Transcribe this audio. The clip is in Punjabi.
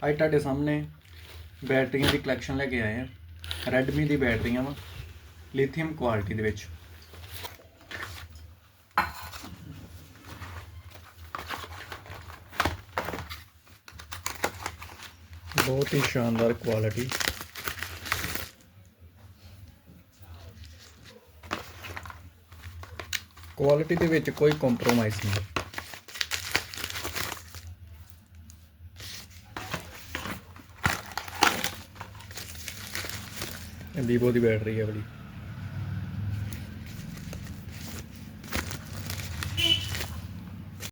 ਅੱਜ ਤੁਹਾਡੇ ਸਾਹਮਣੇ ਬੈਟਰੀਆਂ ਦੀ ਕਲੈਕਸ਼ਨ ਲੈ ਕੇ ਆਏ ਆ। ਰੈਡਮੀ ਦੀ ਬੈਟਰੀਆਂ ਵਾ ਲਿਥੀਅਮ ਕੁਆਲਿਟੀ ਦੇ ਵਿੱਚ। ਬਹੁਤ ਹੀ ਸ਼ਾਨਦਾਰ ਕੁਆਲਿਟੀ। ਕੁਆਲਿਟੀ ਦੇ ਵਿੱਚ ਕੋਈ ਕੰਪਰੋਮਾਈਜ਼ ਨਹੀਂ। वीवो की बैटरी है बड़ी।